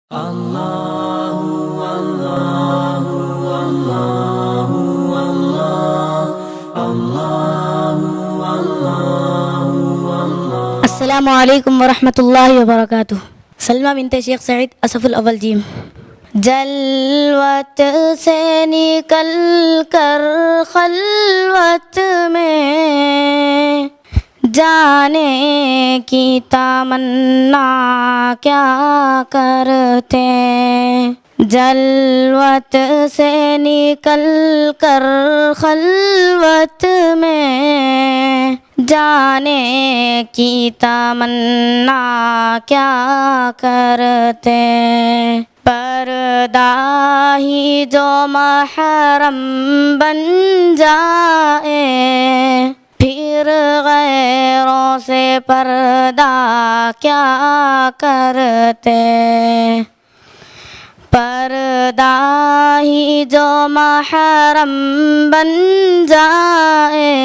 अस्सलामु अलैकुम वरहमतुल्लाहि वबरकातुह। सलमा बिनते शेख सईद असफुल अव्वल जीम। जलवत से निकल कर खलवत में जाने की तमन्ना क्या करते। जलवत से निकल कर खलवत में जाने की तमन्ना क्या करते। पर्दा ही जो महरम बन जाए फिर गैरों से पर्दा क्या करते। पर्दा ही जो महरम बन जाए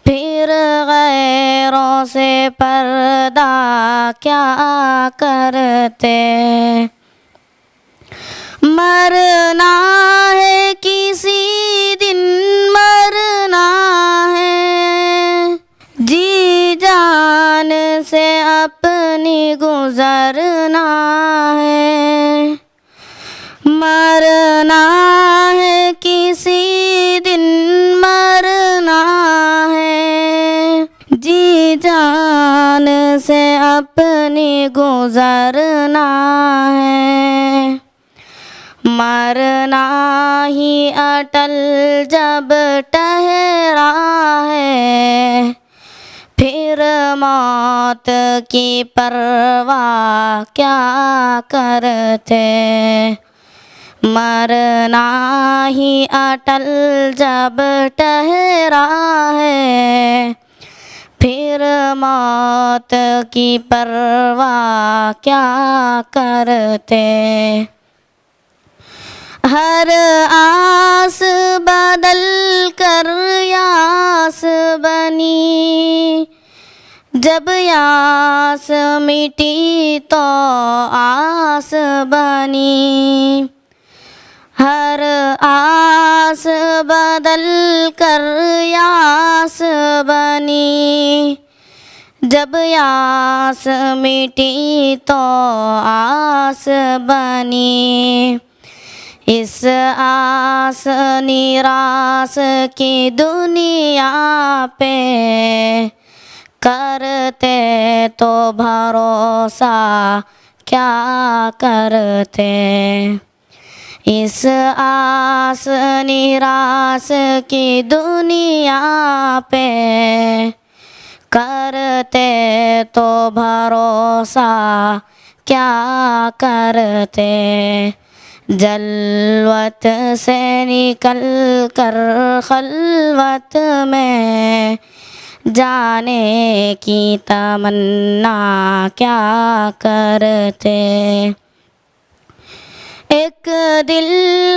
फिर गैरों से पर्दा क्या करते। मरना है किसी दिन मरना है, जी जान से अपनी गुजरना है। मरना है किसी दिन मरना है, जी जान से अपनी गुजरना है। मरना ही अटल जब ठहरा है फिर मौत की परवाह क्या करते। मरना ही अटल जब ठहरा है फिर मौत की परवाह क्या करते। हर आस बदल कर यास बनी, जब यास मिटी तो आस बनी। हर आस बदल कर यास बनी, जब यास मिटी तो आस बनी। इस आस निरास की दुनिया पे करते तो भरोसा क्या करते। इस आस निरास की दुनिया पे करते तो भरोसा क्या करते। जलवत से निकल कर खलवत में जाने की तमन्ना क्या करते। एक दिल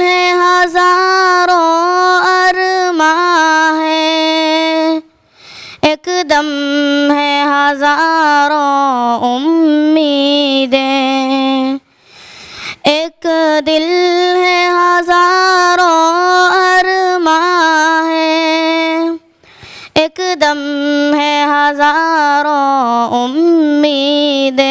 है हजारों अरमां है, एक दम है हजारों उम्मीदें। एक दिल है हजारों अरमां है, एक दम है हजारों उम्मीदें।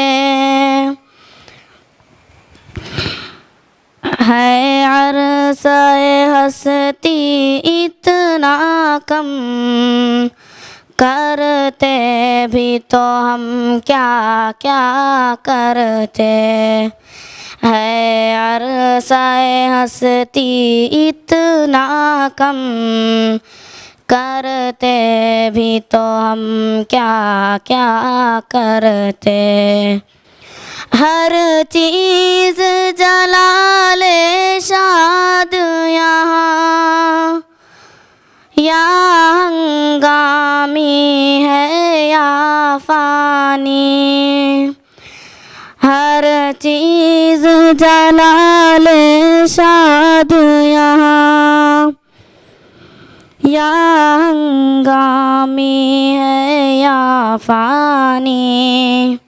है अरसाए हस्ती इतना कम, करते भी तो हम क्या क्या करते। है अरसाए हस्ती इतना कम, करते भी तो हम क्या क्या करते। हर चीज़ जलाले शाद यहाँ, या हंगामी है या फानी। हर चीज़ जलाले शाद यहाँ, या हंगामी है या फानी।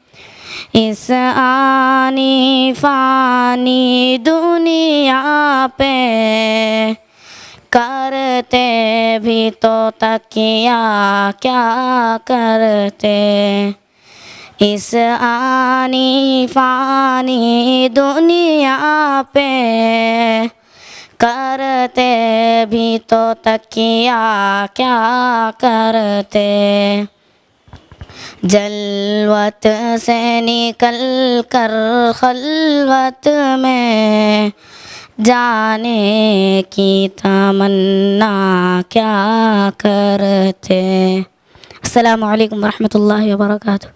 इस आनी फानी दुनिया पे करते भी तो तकिया क्या करते। इस आनी फानी दुनिया पे करते भी तो तकिया क्या करते। जलवत से निकल कर खलवत में जाने की तमन्ना क्या करते। अस्सलामु अलैकुम वरहमतुल्लाहि वबरकातुह।